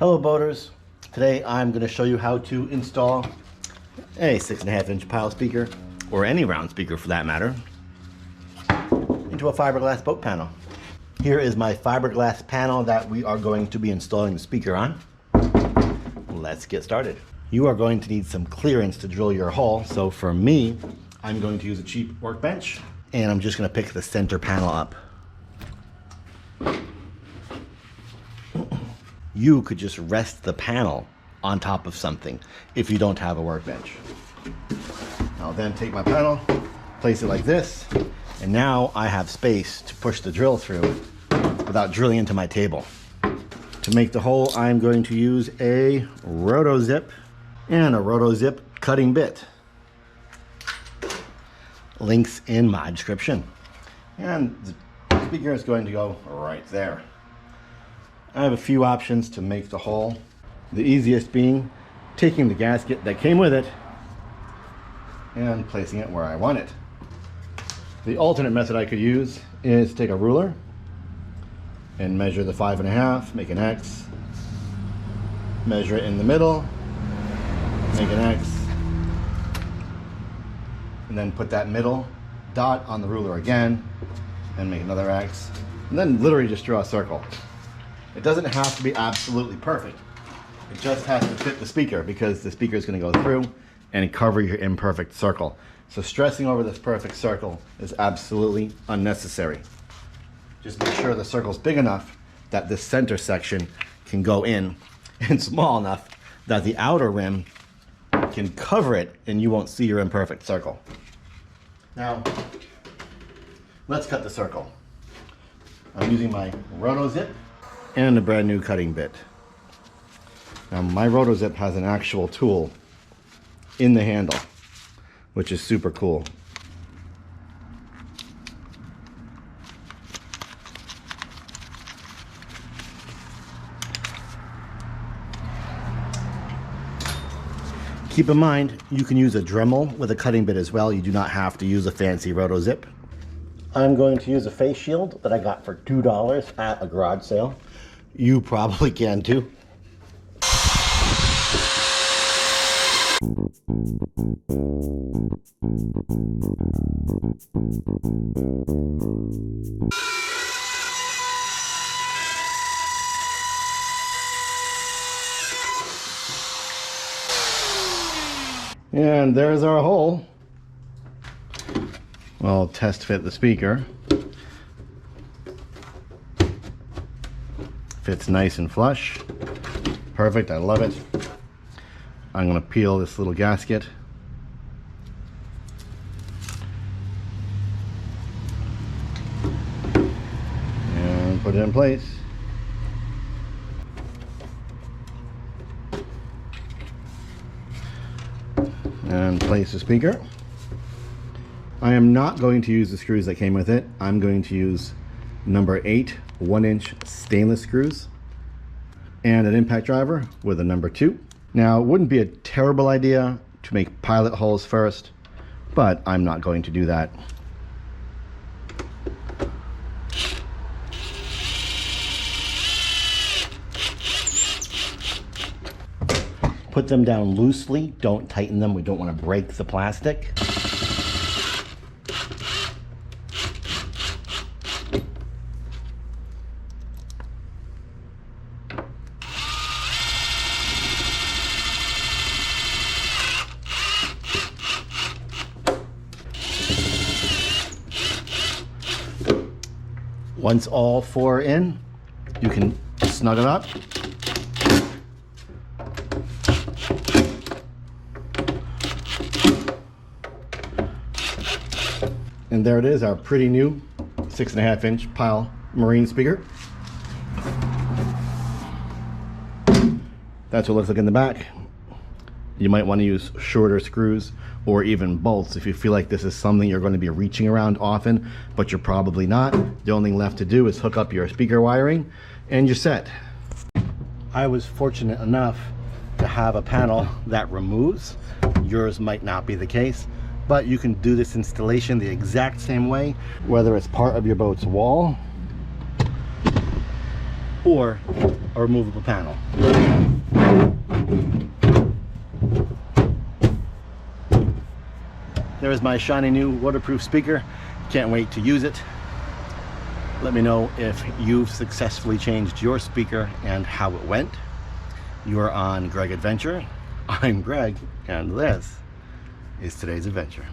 Hello boaters, today I'm going to show you how to install a 6.5-inch Pyle speaker, or any round speaker for that matter, into a fiberglass boat panel. Here is my fiberglass panel that we are going to be installing the speaker on. Let's get started. You are going to need some clearance to drill your hole, so for me, I'm going to use a cheap workbench, and I'm just going to pick the center panel up. You could just rest the panel on top of something if you don't have a workbench. I'll then take my panel, place it like this, and now I have space to push the drill through without drilling into my table. To make the hole, I'm going to use a Roto-Zip and a Roto-Zip cutting bit. Links in my description. And the speaker is going to go right there. I have a few options to make the hole. The easiest being taking the gasket that came with it and placing it where I want it. The alternate method I could use is take a ruler and measure the 5.5, make an X, measure it in the middle, make an X, and then put that middle dot on the ruler again and make another X, and then literally just draw a circle. It doesn't have to be absolutely perfect. It just has to fit the speaker, because the speaker is going to go through and cover your imperfect circle. So stressing over this perfect circle is absolutely unnecessary. Just make sure the circle's big enough that this center section can go in, and small enough that the outer rim can cover it and you won't see your imperfect circle. Now, let's cut the circle. I'm using my Roto-Zip and a brand new cutting bit. Now my Roto-Zip has an actual tool in the handle, which is super cool. Keep in mind, you can use a Dremel with a cutting bit as well. You do not have to use a fancy Roto-Zip. I'm going to use a face shield that I got for $2 at a garage sale. You probably can too. And there's our hole. I'll test fit the speaker. Fits nice and flush. Perfect, I love it. I'm going to peel this little gasket. And put it in place. And place the speaker. I am not going to use the screws that came with it. I'm going to use number 8 1-inch stainless screws and an impact driver with a number 2. Now, it wouldn't be a terrible idea to make pilot holes first, but I'm not going to do that. Put them down loosely, don't tighten them, we don't want to break the plastic. Once all 4 are in, you can snug it up. And there it is, our pretty new 6.5-inch Pyle marine speaker. That's what it looks like in the back. You might want to use shorter screws or even bolts if you feel like this is something you're going to be reaching around often, but you're probably not. The only thing left to do is hook up your speaker wiring and you're set. I was fortunate enough to have a panel that removes. Yours might not be the case, but you can do this installation the exact same way, whether it's part of your boat's wall or a removable panel. There is my shiny new waterproof speaker. Can't wait to use it. Let me know if you've successfully changed your speaker and how it went. You are on Greg Adventure. I'm Greg, and this is today's adventure.